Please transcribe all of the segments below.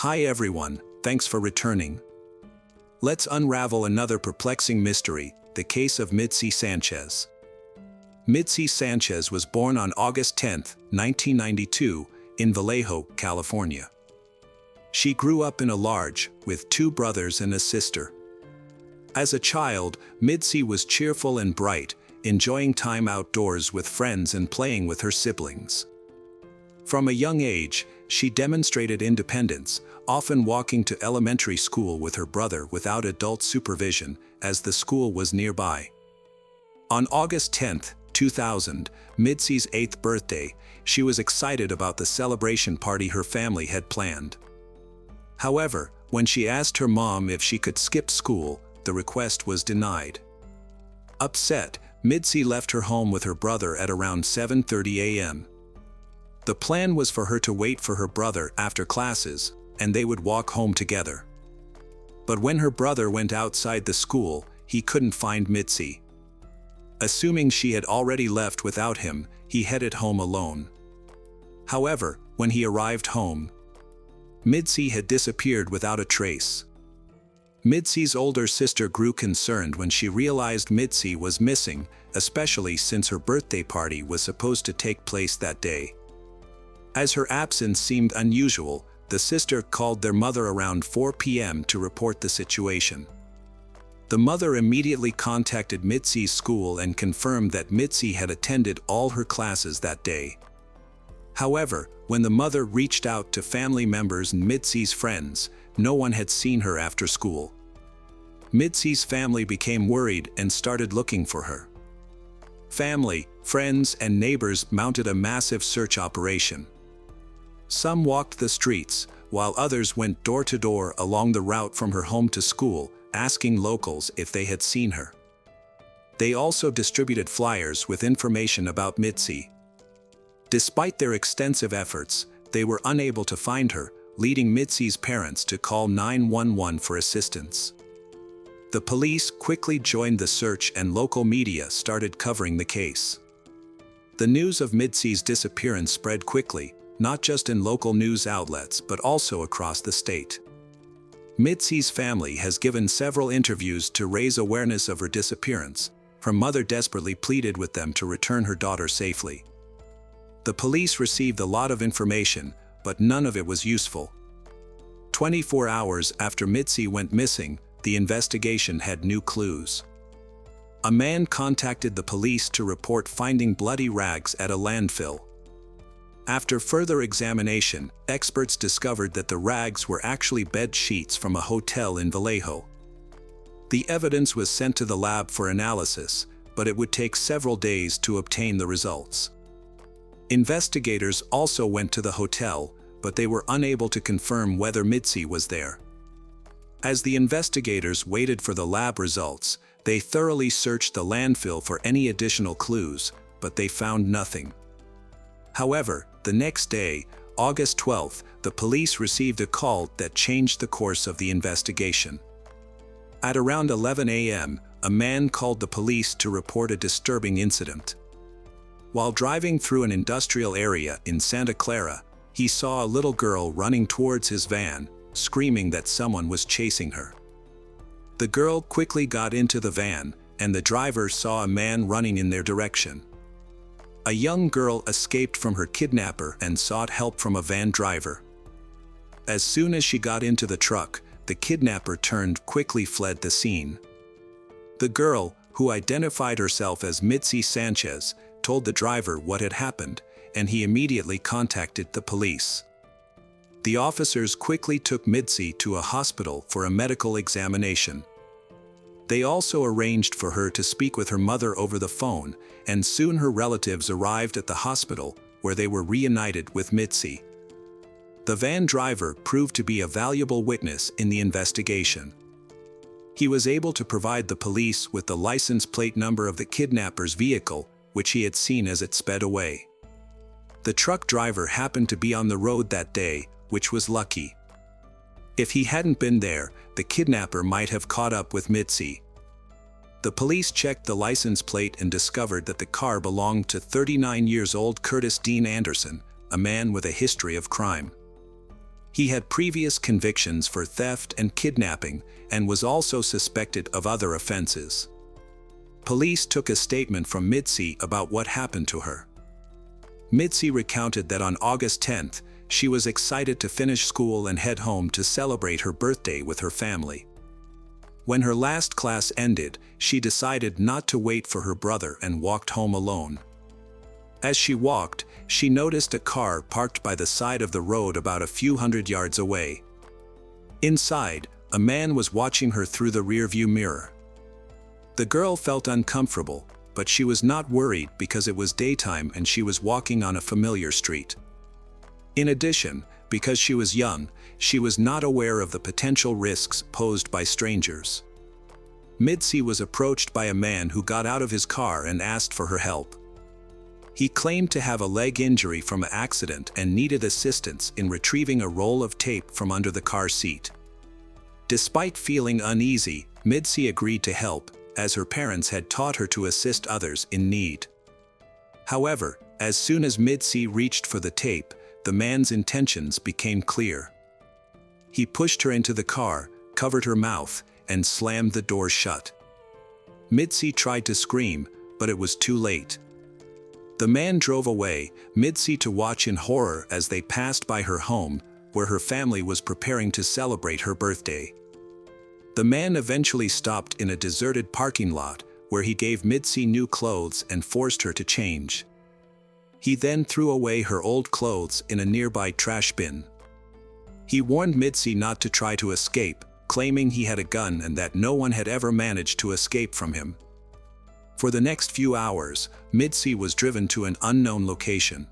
Hi everyone, thanks for returning. Let's unravel another perplexing mystery, the case of Midsi Sanchez. Midsi Sanchez was born on August 10, 1992, in Vallejo, California. She grew up in a large, with 2 brothers and a sister. As a child, Midsi was cheerful and bright, enjoying time outdoors with friends and playing with her siblings. From a young age, she demonstrated independence, often walking to elementary school with her brother without adult supervision, as the school was nearby. On August 10, 2000, Midsi's 8th birthday, she was excited about the celebration party her family had planned. However, when she asked her mom if she could skip school, the request was denied. Upset, Midsi left her home with her brother at around 7:30 a.m. The plan was for her to wait for her brother after classes, and they would walk home together. But when her brother went outside the school, he couldn't find Midsi. Assuming she had already left without him, he headed home alone. However, when he arrived home, Midsi had disappeared without a trace. Midsi's older sister grew concerned when she realized Midsi was missing, especially since her birthday party was supposed to take place that day. As her absence seemed unusual, the sister called their mother around 4 p.m. to report the situation. The mother immediately contacted Midsi's school and confirmed that Midsi had attended all her classes that day. However, when the mother reached out to family members and Midsi's friends, no one had seen her after school. Midsi's family became worried and started looking for her. Family, friends, and neighbors mounted a massive search operation. Some walked the streets, while others went door to door along the route from her home to school, asking locals if they had seen her. They also distributed flyers with information about Midsi. Despite their extensive efforts, they were unable to find her, leading Midsi's parents to call 911 for assistance. The police quickly joined the search and local media started covering the case. The news of Midsi's disappearance spread quickly, not just in local news outlets but also across the state. Midsi's family has given several interviews to raise awareness of her disappearance. Her mother desperately pleaded with them to return her daughter safely. The police received a lot of information, but none of it was useful. 24 hours after Midsi went missing, the investigation had new clues. A man contacted the police to report finding bloody rags at a landfill. After further examination, experts discovered that the rags were actually bed sheets from a hotel in Vallejo. The evidence was sent to the lab for analysis, but it would take several days to obtain the results. Investigators also went to the hotel, but they were unable to confirm whether Midsi was there. As the investigators waited for the lab results, they thoroughly searched the landfill for any additional clues, but they found nothing. However, the next day, August 12th, the police received a call that changed the course of the investigation. At around 11 a.m., a man called the police to report a disturbing incident. While driving through an industrial area in Santa Clara, he saw a little girl running towards his van, screaming that someone was chasing her. The girl quickly got into the van, and the driver saw a man running in their direction. A young girl escaped from her kidnapper and sought help from a van driver. As soon as she got into the truck, the kidnapper quickly fled the scene. The girl, who identified herself as Midsi Sanchez, told the driver what had happened, and he immediately contacted the police. The officers quickly took Midsi to a hospital for a medical examination. They also arranged for her to speak with her mother over the phone, and soon her relatives arrived at the hospital, where they were reunited with Midsi. The van driver proved to be a valuable witness in the investigation. He was able to provide the police with the license plate number of the kidnapper's vehicle, which he had seen as it sped away. The truck driver happened to be on the road that day, which was lucky. If he hadn't been there, the kidnapper might have caught up with Midsi. The police checked the license plate and discovered that the car belonged to 39-year-old Curtis Dean Anderson, a man with a history of crime. He had previous convictions for theft and kidnapping and was also suspected of other offenses. Police took a statement from Midsi about what happened to her. Midsi recounted that on August 10th, she was excited to finish school and head home to celebrate her birthday with her family. When her last class ended, she decided not to wait for her brother and walked home alone. As she walked, she noticed a car parked by the side of the road about a few hundred yards away. Inside, a man was watching her through the rearview mirror. The girl felt uncomfortable, but she was not worried because it was daytime and she was walking on a familiar street. In addition, because she was young, she was not aware of the potential risks posed by strangers. Midsi was approached by a man who got out of his car and asked for her help. He claimed to have a leg injury from an accident and needed assistance in retrieving a roll of tape from under the car seat. Despite feeling uneasy, Midsi agreed to help, as her parents had taught her to assist others in need. However, as soon as Midsi reached for the tape, the man's intentions became clear. He pushed her into the car, covered her mouth, and slammed the door shut. Midsi tried to scream, but it was too late. The man drove away, Midsi to watch in horror as they passed by her home, where her family was preparing to celebrate her birthday. The man eventually stopped in a deserted parking lot, where he gave Midsi new clothes and forced her to change. He then threw away her old clothes in a nearby trash bin. He warned Midsi not to try to escape, claiming he had a gun and that no one had ever managed to escape from him. For the next few hours, Midsi was driven to an unknown location.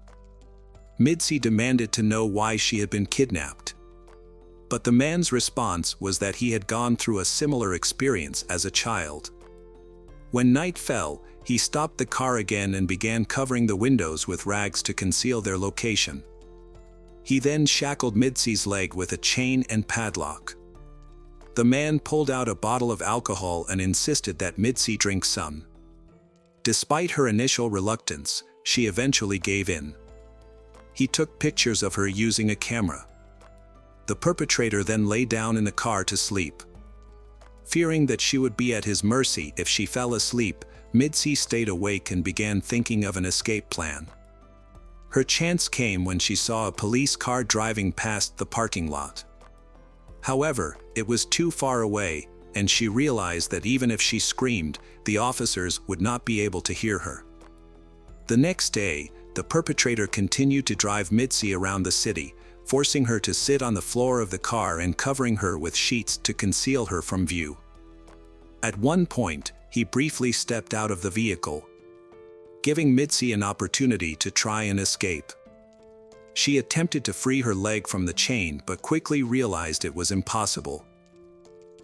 Midsi demanded to know why she had been kidnapped. But the man's response was that he had gone through a similar experience as a child. When night fell, he stopped the car again and began covering the windows with rags to conceal their location. He then shackled Midsi's leg with a chain and padlock. The man pulled out a bottle of alcohol and insisted that Midsi drink some. Despite her initial reluctance, she eventually gave in. He took pictures of her using a camera. The perpetrator then lay down in the car to sleep. Fearing that she would be at his mercy if she fell asleep, Midsi stayed awake and began thinking of an escape plan. Her chance came when she saw a police car driving past the parking lot. However, it was too far away, and she realized that even if she screamed, the officers would not be able to hear her. The next day, the perpetrator continued to drive Midsi around the city, forcing her to sit on the floor of the car and covering her with sheets to conceal her from view. At one point, he briefly stepped out of the vehicle, giving Midsi an opportunity to try and escape. She attempted to free her leg from the chain but quickly realized it was impossible.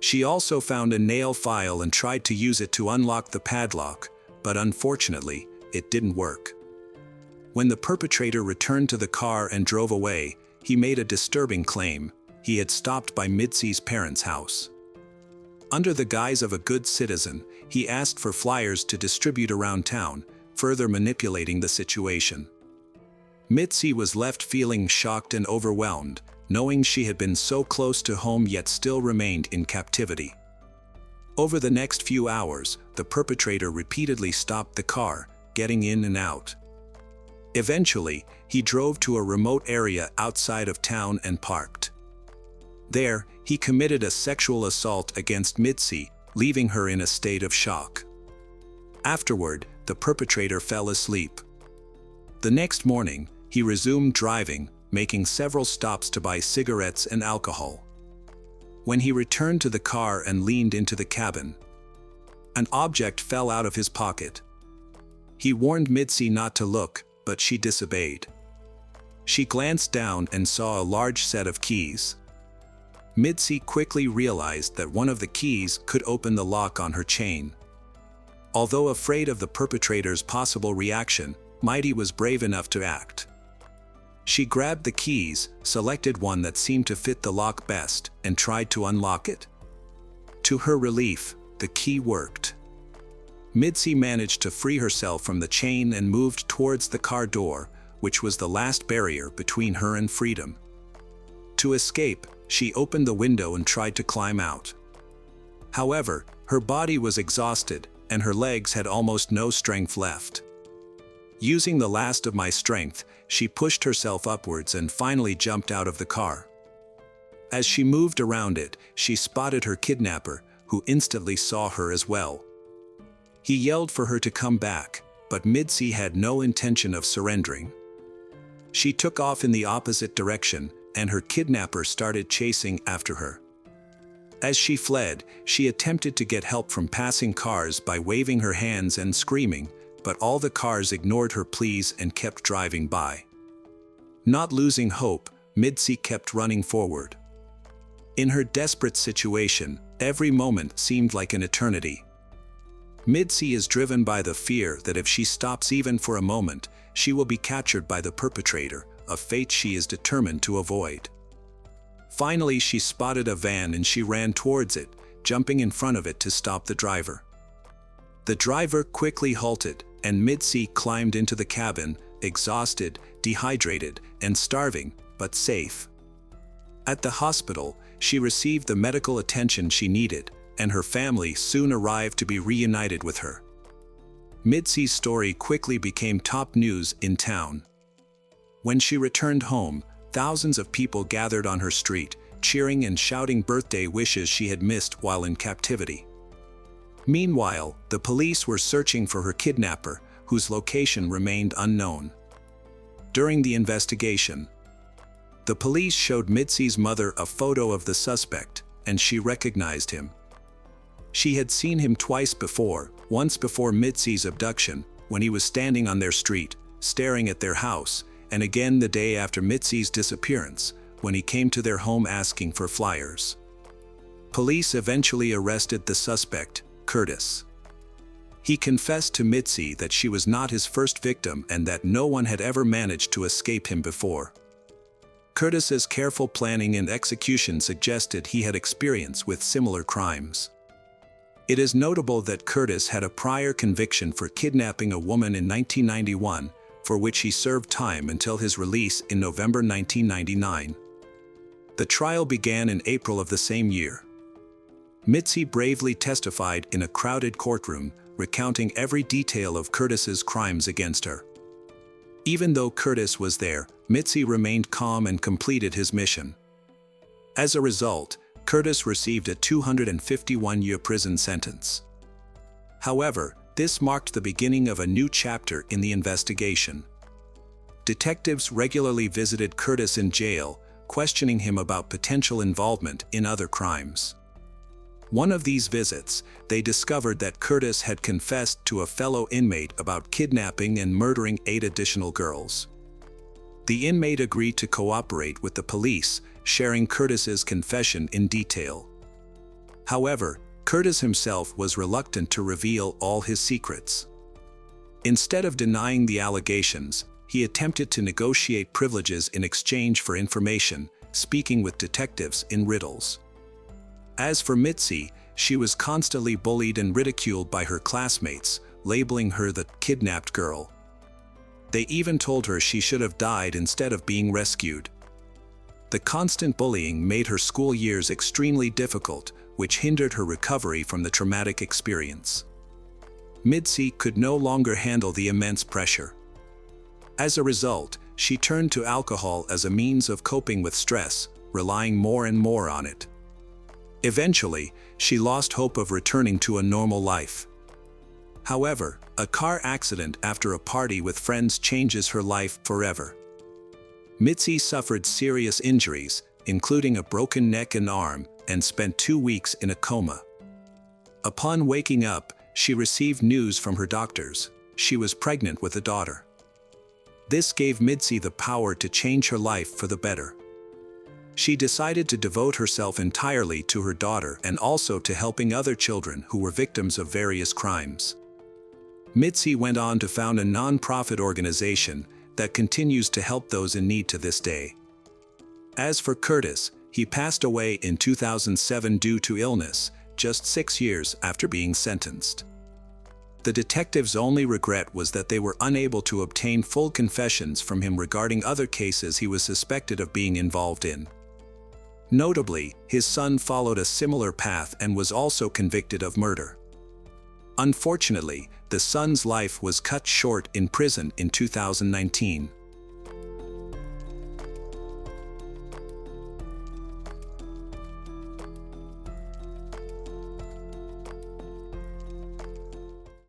She also found a nail file and tried to use it to unlock the padlock, but unfortunately, it didn't work. When the perpetrator returned to the car and drove away, he made a disturbing claim: he had stopped by Midsi's parents' house. Under the guise of a good citizen, he asked for flyers to distribute around town, further manipulating the situation. Midsi was left feeling shocked and overwhelmed, knowing she had been so close to home yet still remained in captivity. Over the next few hours, the perpetrator repeatedly stopped the car, getting in and out. Eventually, he drove to a remote area outside of town and parked. There, he committed a sexual assault against Midsi, leaving her in a state of shock. Afterward, the perpetrator fell asleep. The next morning, he resumed driving, making several stops to buy cigarettes and alcohol. When he returned to the car and leaned into the cabin, an object fell out of his pocket. He warned Midsi not to look, but she disobeyed. She glanced down and saw a large set of keys. Midsi quickly realized that one of the keys could open the lock on her chain. Although afraid of the perpetrator's possible reaction, Midsi was brave enough to act. She grabbed the keys, selected one that seemed to fit the lock best, and tried to unlock it. To her relief, the key worked. Midsi managed to free herself from the chain and moved towards the car door, which was the last barrier between her and freedom. To escape, she opened the window and tried to climb out. However, her body was exhausted, and her legs had almost no strength left. Using the last of my strength, she pushed herself upwards and finally jumped out of the car. As she moved around it, she spotted her kidnapper, who instantly saw her as well. He yelled for her to come back, but Midsi had no intention of surrendering. She took off in the opposite direction, and her kidnapper started chasing after her. As she fled, she attempted to get help from passing cars by waving her hands and screaming, but all the cars ignored her pleas and kept driving by. Not losing hope, Midsi kept running forward. In her desperate situation, every moment seemed like an eternity. Midsi is driven by the fear that if she stops even for a moment, she will be captured by the perpetrator, a fate she is determined to avoid. Finally, she spotted a van and she ran towards it, jumping in front of it to stop the driver. The driver quickly halted, and Midsi climbed into the cabin, exhausted, dehydrated, and starving, but safe. At the hospital, she received the medical attention she needed, and her family soon arrived to be reunited with her. Midsi's story quickly became top news in town. When she returned home, thousands of people gathered on her street, cheering and shouting birthday wishes she had missed while in captivity. Meanwhile, the police were searching for her kidnapper, whose location remained unknown. During the investigation, the police showed Midsi's mother a photo of the suspect, and she recognized him. She had seen him twice before, once before Midsi's abduction, when he was standing on their street, staring at their house, and again the day after Midsi's disappearance, when he came to their home asking for flyers. Police eventually arrested the suspect, Curtis. He confessed to Midsi that she was not his first victim and that no one had ever managed to escape him before. Curtis's careful planning and execution suggested he had experience with similar crimes. It is notable that Curtis had a prior conviction for kidnapping a woman in 1991, for which he served time until his release in November 1999. The trial began in April of the same year. Midsi bravely testified in a crowded courtroom, recounting every detail of Curtis's crimes against her. Even though Curtis was there, Midsi remained calm and completed his mission. As a result, Curtis received a 251-year prison sentence. However, this marked the beginning of a new chapter in the investigation. Detectives regularly visited Curtis in jail, questioning him about potential involvement in other crimes. One of these visits, they discovered that Curtis had confessed to a fellow inmate about kidnapping and murdering 8 additional girls. The inmate agreed to cooperate with the police, sharing Curtis's confession in detail. However, Curtis himself was reluctant to reveal all his secrets. Instead of denying the allegations, he attempted to negotiate privileges in exchange for information, speaking with detectives in riddles. As for Midsi, she was constantly bullied and ridiculed by her classmates, labeling her the kidnapped girl. They even told her she should have died instead of being rescued. The constant bullying made her school years extremely difficult, which hindered her recovery from the traumatic experience. Midsi could no longer handle the immense pressure. As a result, she turned to alcohol as a means of coping with stress, relying more and more on it. Eventually, she lost hope of returning to a normal life. However, a car accident after a party with friends changes her life forever. Midsi suffered serious injuries, including a broken neck and arm, and spent 2 weeks in a coma. Upon waking up, she received news from her doctors. She was pregnant with a daughter. This gave Midsi the power to change her life for the better. She decided to devote herself entirely to her daughter and also to helping other children who were victims of various crimes. Midsi went on to found a non-profit organization that continues to help those in need to this day. As for Curtis, he passed away in 2007 due to illness, just 6 years after being sentenced. The detectives' only regret was that they were unable to obtain full confessions from him regarding other cases he was suspected of being involved in. Notably, his son followed a similar path and was also convicted of murder. Unfortunately, the son's life was cut short in prison in 2019.